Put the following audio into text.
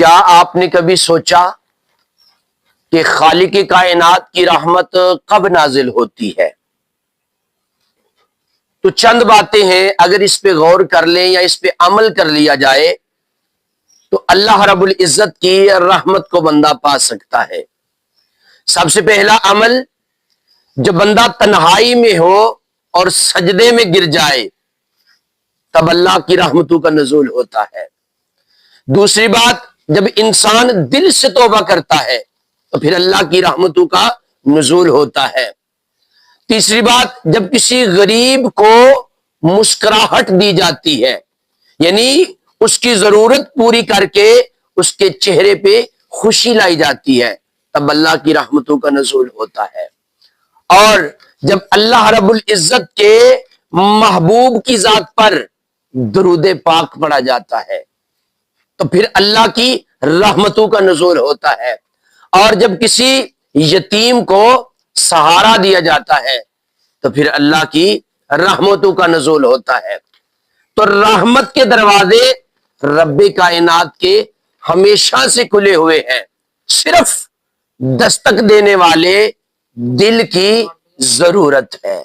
کیا آپ نے کبھی سوچا کہ خالق کائنات کی رحمت کب نازل ہوتی ہے؟ تو چند باتیں ہیں، اگر اس پہ غور کر لیں یا اس پہ عمل کر لیا جائے تو اللہ رب العزت کی رحمت کو بندہ پا سکتا ہے۔ سب سے پہلا عمل، جب بندہ تنہائی میں ہو اور سجدے میں گر جائے تب اللہ کی رحمتوں کا نزول ہوتا ہے۔ دوسری بات، جب انسان دل سے توبہ کرتا ہے تو پھر اللہ کی رحمتوں کا نزول ہوتا ہے۔ تیسری بات، جب کسی غریب کو مسکراہٹ دی جاتی ہے، یعنی اس کی ضرورت پوری کر کے اس کے چہرے پہ خوشی لائی جاتی ہے، تب اللہ کی رحمتوں کا نزول ہوتا ہے۔ اور جب اللہ رب العزت کے محبوب کی ذات پر درود پاک پڑھا جاتا ہے تو پھر اللہ کی رحمتوں کا نزول ہوتا ہے۔ اور جب کسی یتیم کو سہارا دیا جاتا ہے تو پھر اللہ کی رحمتوں کا نزول ہوتا ہے۔ تو رحمت کے دروازے رب کائنات کے ہمیشہ سے کھلے ہوئے ہیں، صرف دستک دینے والے دل کی ضرورت ہے۔